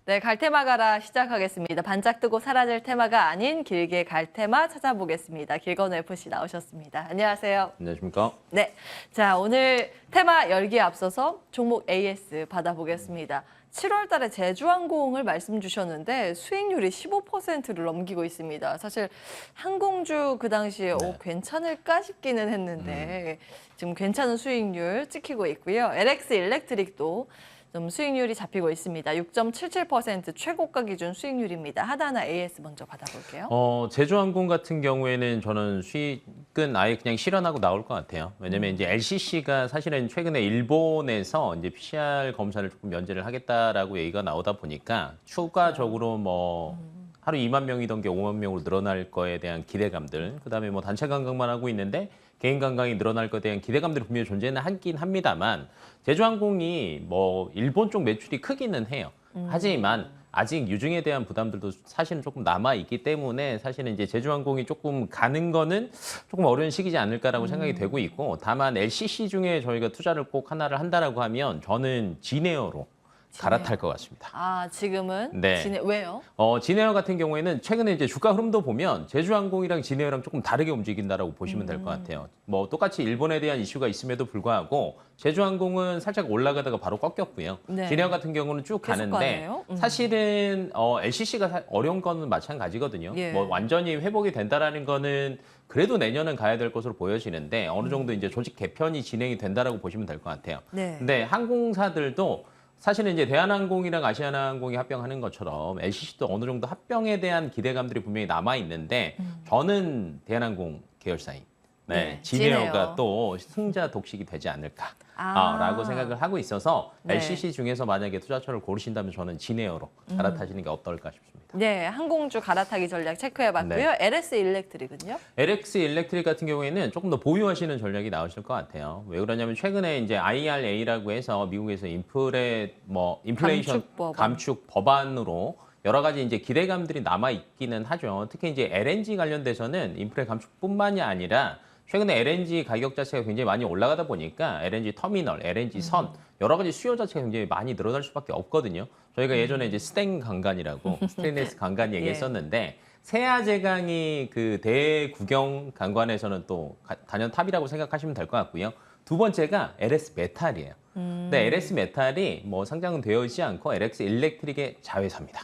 네, 갈테마 가라 시작하겠습니다. 반짝 뜨고 사라질 테마가 아닌 길게 갈 테마 찾아보겠습니다. 길건 FC 나오셨습니다. 안녕하세요. 안녕하십니까? 네, 자 오늘 테마 열기에 앞서서 종목 AS 받아보겠습니다. 7월 달에 제주항공을 말씀 주셨는데 수익률이 15%를 넘기고 있습니다. 사실 항공주 그 당시에 괜찮을까 싶기는 했는데 지금 괜찮은 수익률 찍히고 있고요. LX 일렉트릭도 좀 수익률이 잡히고 있습니다. 6.77% 최고가 기준 수익률입니다. 하나하나 AS 먼저 받아볼게요. 제주항공 같은 경우에는 저는 수익은 아예 그냥 실현하고 나올 것 같아요. 왜냐면 이제 LCC가 사실은 최근에 일본에서 이제 PCR 검사를 조금 면제를 하겠다라고 얘기가 나오다 보니까 추가적으로 뭐 하루 2만 명이던 게 5만 명으로 늘어날 거에 대한 기대감들, 그다음에 뭐 단체 관광만 하고 있는데 개인 관광이 늘어날 것에 대한 기대감들이 분명히 존재는 하긴 합니다만 제주항공이 뭐 일본 쪽 매출이 크기는 해요. 하지만 아직 유증에 대한 부담들도 사실은 조금 남아 있기 때문에 사실은 이제 제주항공이 조금 가는 거는 조금 어려운 시기지 않을까라고 생각이 되고 있고, 다만 LCC 중에 저희가 투자를 꼭 하나를 한다라고 하면 저는 진에어로 갈아탈 것 같습니다. 아, 지금은? 네. 왜요? 진에어 같은 경우에는 최근에 이제 주가 흐름도 보면 제주항공이랑 진에어랑 조금 다르게 움직인다라고 보시면 될 것 같아요. 뭐 똑같이 일본에 대한 이슈가 있음에도 불구하고 제주항공은 살짝 올라가다가 바로 꺾였고요. 네. 진에어 같은 경우는 쭉 가는데 가네요. 사실은 LCC가 어려운 거는 마찬가지거든요. 예. 뭐 완전히 회복이 된다라는 거는 그래도 내년은 가야 될 것으로 보여지는데 어느 정도 이제 조직 개편이 진행이 된다라고 보시면 될 것 같아요. 네. 근데 항공사들도 사실은 이제 대한항공이랑 아시아나항공이 합병하는 것처럼 LCC도 어느 정도 합병에 대한 기대감들이 분명히 남아 있는데 저는 대한항공 계열사인 네, 진에어가 진에어. 또 승자 독식이 되지 않을까. 아. 라고 생각을 하고 있어서 네. LCC 중에서 만약에 투자처를 고르신다면 저는 진에어로 갈아타시는 게 어떨까 싶습니다. 네, 항공주 갈아타기 전략 체크해봤고요. 네. LS 일렉트릭은요? LX 일렉트릭 같은 경우에는 조금 더 보유하시는 전략이 나오실 것 같아요. 왜 그러냐면 최근에 이제 IRA라고 해서 미국에서 인플레이션 감축 법안으로 여러 가지 이제 기대감들이 남아 있기는 하죠. 특히 이제 LNG 관련돼서는 인플레 감축뿐만이 아니라 최근에 LNG 가격 자체가 굉장히 많이 올라가다 보니까 LNG 터미널, LNG 선 여러 가지 수요 자체가 굉장히 많이 늘어날 수밖에 없거든요. 저희가 예전에 이제 스탱 강간이라고 스테인리스 강간 얘기했었는데 세아제강이 그 대구경 강관에서는 또 단연 탑이라고 생각하시면 될 것 같고요. 두 번째가 LS 메탈이에요. 근데 LS 메탈이 뭐 상장은 되어 있지 않고 LX 일렉트릭의 자회사입니다.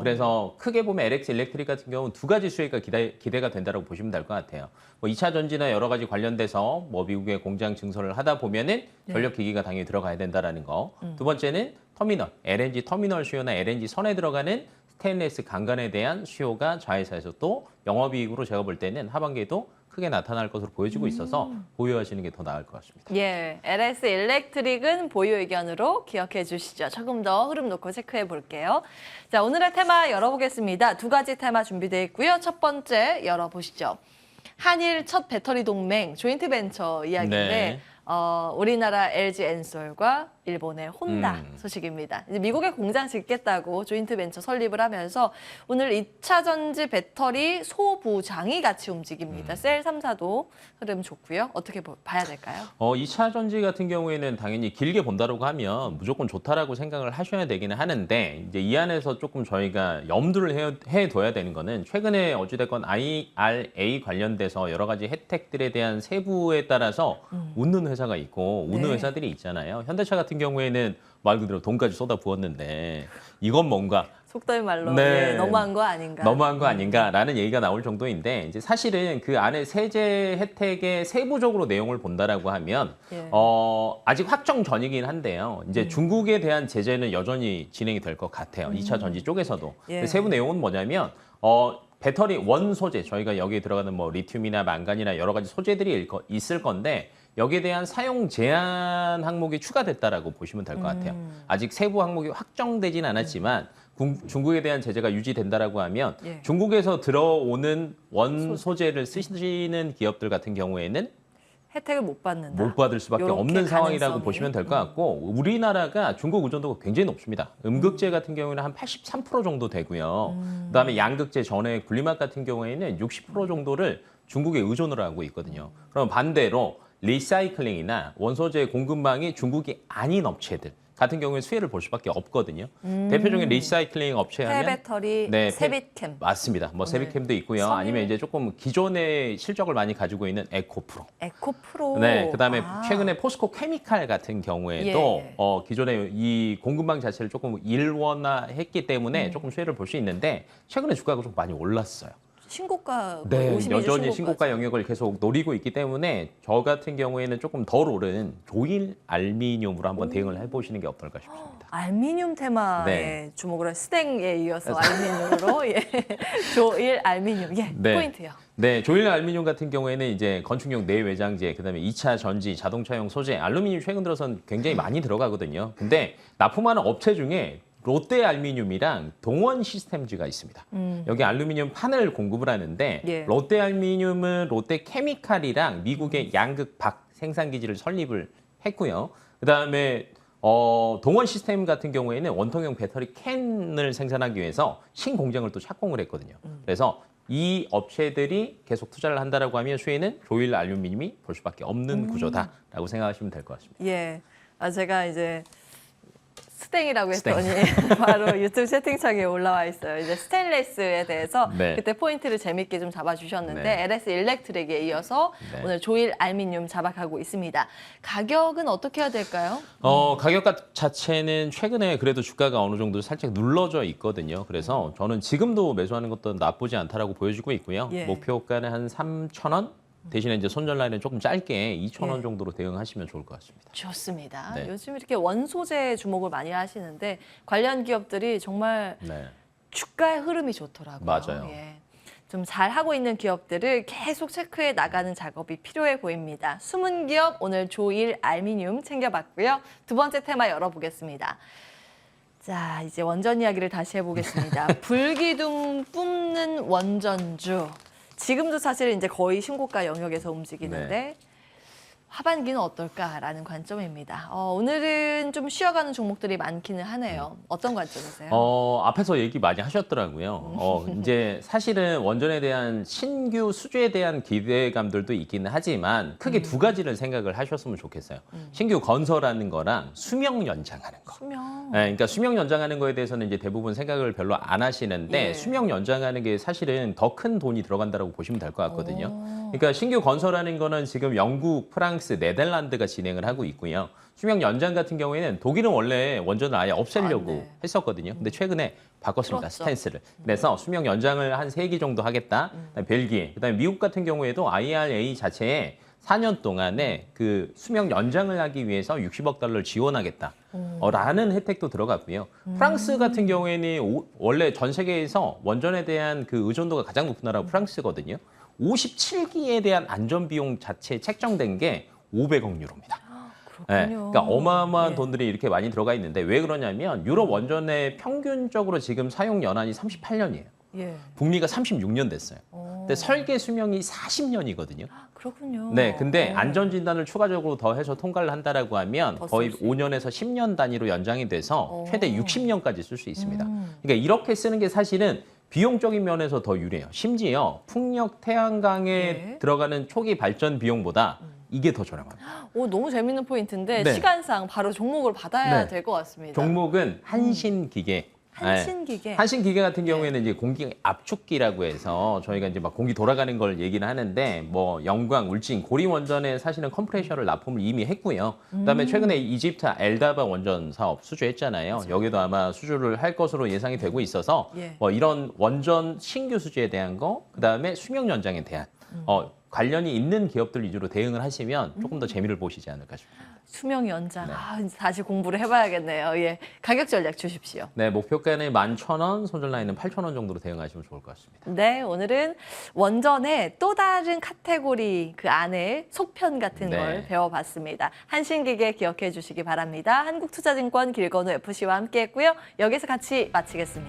그래서 크게 보면 LX 일렉트릭 같은 경우는 두 가지 수혜가 기대가 된다고 보시면 될 것 같아요. 뭐 2차 전지나 여러 가지 관련돼서 뭐 미국의 공장 증설을 하다 보면은 전력기기가 당연히 들어가야 된다라는 거. 두 번째는 터미널, LNG 터미널 수요나 LNG 선에 들어가는 스테인리스 강간에 대한 수요가 자회사에서 또 영업이익으로 제가 볼 때는 하반기에도 크게 나타날 것으로 보여지고 있어서 보유하시는 게 더 나을 것 같습니다. 예, LS 일렉트릭은 보유 의견으로 기억해 주시죠. 조금 더 흐름 놓고 체크해 볼게요. 자, 오늘의 테마 열어보겠습니다. 두 가지 테마 준비되어 있고요. 첫 번째 열어보시죠. 한일 첫 배터리 동맹 조인트 벤처 이야기인데 네. 우리나라 LG 엔솔과 일본의 혼다 소식입니다. 이제 미국에 공장 짓겠다고 조인트 벤처 설립을 하면서 오늘 2차 전지 배터리 소부장이 같이 움직입니다. 셀 3사도 흐름 좋고요. 어떻게 봐야 될까요? 2차 전지 같은 경우에는 당연히 길게 본다라고 하면 무조건 좋다라고 생각을 하셔야 되기는 하는데 이제 이 안에서 조금 저희가 염두를 해둬야 되는 거는 최근에 어찌됐건 IRA 관련돼서 여러 가지 혜택들에 대한 세부에 따라서 웃는 회사가 있고 웃는 네. 회사들이 있잖아요. 현대차 같은 경우에는 말 그대로 돈까지 쏟아 부었는데 이건 뭔가 속도의 말로 네. 너무한 거 아닌가. 너무한 거 아닌가라는 얘기가 나올 정도인데 이제 사실은 그 안에 세제 혜택의 세부적으로 내용을 본다라고 하면 아직 확정 전이긴 한데요. 이제 중국에 대한 제재는 여전히 진행이 될 것 같아요. 2차 전지 쪽에서도. 예. 세부 내용은 뭐냐면 배터리 원 소재 저희가 여기에 들어가는 뭐 리튬이나 망간이나 여러 가지 소재들이 있을 건데 여기에 대한 사용 제한 항목이 추가됐다라고 보시면 될 것 같아요. 아직 세부 항목이 확정되진 않았지만 중국에 대한 제재가 유지된다라고 하면 중국에서 들어오는 원 소재를 쓰시는 기업들 같은 경우에는 혜택을 못 받는다. 못 받을 수밖에 요렇게 없는 상황이라고 가능성이. 보시면 될 것 같고 우리나라가 중국 의존도가 굉장히 높습니다. 음극재 같은 경우에는 한 83% 정도 되고요. 그다음에 양극재 전해 분리막 같은 경우에는 60% 정도를 중국에 의존을 하고 있거든요. 그럼 반대로 리사이클링이나 원소재 공급망이 중국이 아닌 업체들 같은 경우에 수혜를 볼 수밖에 없거든요. 대표적인 리사이클링 업체 하면 폐배터리, 네, 세빛캠. 맞습니다. 뭐 세비캠도 있고요. 섬유. 아니면 이제 조금 기존의 실적을 많이 가지고 있는 에코프로. 에코프로. 네, 그다음에 아. 최근에 포스코 케미칼 같은 경우에도 예. 기존에 이 공급망 자체를 조금 일원화했기 때문에 조금 수혜를 볼 수 있는데 최근에 주가가 좀 많이 올랐어요. 신고가 네, 52주 여전히 신고까지. 신고가 영역을 계속 노리고 있기 때문에 저 같은 경우에는 조금 덜 오른 조일 알미늄으로 한번 대응을 해보시는 게 어떨까 싶습니다. 알미늄 테마에 네. 주목을 한 스탱에 이어서 알미늄으로 예. 조일 알미늄 예. 네. 포인트요. 네, 조일 알미늄 같은 경우에는 이제 건축용 내외장재, 그다음에 2차 전지, 자동차용 소재, 알루미늄 최근 들어선 굉장히 많이 들어가거든요. 근데 납품하는 업체 중에 롯데 알미늄이랑 동원 시스템즈가 있습니다. 여기 알루미늄 판을 공급을 하는데 예. 롯데 알미늄은 롯데 케미칼이랑 미국의 양극 박 생산 기지를 설립을 했고요. 그다음에 동원 시스템 같은 경우에는 원통형 배터리 캔을 생산하기 위해서 신공장을 또 착공을 했거든요. 그래서 이 업체들이 계속 투자를 한다라고 하면 수혜는 조일 알루미늄이 볼 수밖에 없는 구조다라고 생각하시면 될 것 같습니다. 예. 제가 이제 스탱이라고 했더니 바로 유튜브 채팅창에 올라와 있어요. 이제 스테인레스에 대해서 네. 그때 포인트를 재밌게 좀 잡아주셨는데 네. LS 일렉트릭에 이어서 네. 오늘 조일 알미늄 잡아가고 있습니다. 가격은 어떻게 해야 될까요? 가격 자체는 최근에 그래도 주가가 어느 정도 살짝 눌러져 있거든요. 그래서 저는 지금도 매수하는 것도 나쁘지 않다라고 보여지고 있고요. 예. 목표가는 한 3,000원. 대신에 이제 손절 라인은 조금 짧게 2,000원 예. 정도로 대응하시면 좋을 것 같습니다. 좋습니다. 네. 요즘 이렇게 원소재 주목을 많이 하시는데 관련 기업들이 정말 네. 주가의 흐름이 좋더라고요. 맞아요. 예. 좀 잘하고 있는 기업들을 계속 체크해 나가는 작업이 필요해 보입니다. 숨은 기업 오늘 조일 알미늄 챙겨봤고요. 두 번째 테마 열어보겠습니다. 자, 이제 원전 이야기를 다시 해보겠습니다. 불기둥 뿜는 원전주. 지금도 사실 이제 거의 신고가 영역에서 움직이는데 네. 하반기는 어떨까라는 관점입니다. 오늘은 좀 쉬어가는 종목들이 많기는 하네요. 어떤 관점이세요? 앞에서 얘기 많이 하셨더라고요. 이제 사실은 원전에 대한 신규 수주에 대한 기대감들도 있기는 하지만 크게 두 가지를 생각을 하셨으면 좋겠어요. 신규 건설하는 거랑 수명 연장하는 거. 수명. 네, 그러니까 수명 연장하는 거에 대해서는 이제 대부분 생각을 별로 안 하시는데 예. 수명 연장하는 게 사실은 더 큰 돈이 들어간다고 보시면 될 것 같거든요. 그러니까 신규 건설하는 거는 지금 영국, 프랑스, 네덜란드가 진행을 하고 있고요. 수명 연장 같은 경우에는 독일은 원래 원전을 아예 없애려고 네. 했었거든요. 근데 최근에 바꿨습니다. 그렇죠. 스탠스를. 그래서 수명 연장을 한 3기 정도 하겠다. 그다음에 벨기에, 그다음에 미국 같은 경우에도 IRA 자체에 4년 동안에 그 수명 연장을 하기 위해서 60억 달러를 지원하겠다. 라는 혜택도 들어갔고요. 프랑스 같은 경우에는 원래 전 세계에서 원전에 대한 그 의존도가 가장 높은 나라가 프랑스거든요. 57기에 대한 안전 비용 자체 책정된 게 500억 유로입니다. 네, 그렇군요. 그러니까 어마어마한 예. 돈들이 이렇게 많이 들어가 있는데 왜 그러냐면 유럽 원전의 평균적으로 지금 사용 연한이 38년이에요. 예. 북미가 36년 됐어요. 근데 설계 수명이 40년이거든요. 그렇군요. 네, 근데 안전 진단을 추가적으로 더 해서 통과를 한다라고 하면 더 거의 쓸수 있고. 5년에서 10년 단위로 연장이 돼서 최대 60년까지 쓸 수 있습니다. 음. 그러니까 이렇게 쓰는 게 사실은 비용적인 면에서 더 유리해요. 심지어 풍력 태양광에 예. 들어가는 초기 발전 비용보다 이게 더 저렴합니다. 너무 재밌는 포인트인데 네. 시간상 바로 종목을 받아야 네. 될 것 같습니다. 종목은 한신기계. 한신기계. 한신기계 같은 경우에는 이제 공기 압축기라고 해서 저희가 이제 막 공기 돌아가는 걸 얘기는 하는데 뭐 영광, 울진, 고리 원전에 사실은 컴프레셔를 납품을 이미 했고요. 그다음에 최근에 이집트 엘다바 원전 사업 수주했잖아요. 여기도 아마 수주를 할 것으로 예상이 되고 있어서 예. 뭐 이런 원전 신규 수주에 대한 거, 그다음에 수명 연장에 대한 관련이 있는 기업들 위주로 대응을 하시면 조금 더 재미를 보시지 않을까 싶습니다. 수명 연장. 네. 이제 다시 공부를 해봐야겠네요. 예. 가격 전략 주십시오. 네, 목표가는 11,000원, 손절 라인은 8,000원 정도로 대응하시면 좋을 것 같습니다. 네, 오늘은 원전의 또 다른 카테고리 그 안에 속편 같은 네. 걸 배워봤습니다. 한신기계 기억해 주시기 바랍니다. 한국투자증권 길건우 FC와 함께했고요. 여기서 같이 마치겠습니다.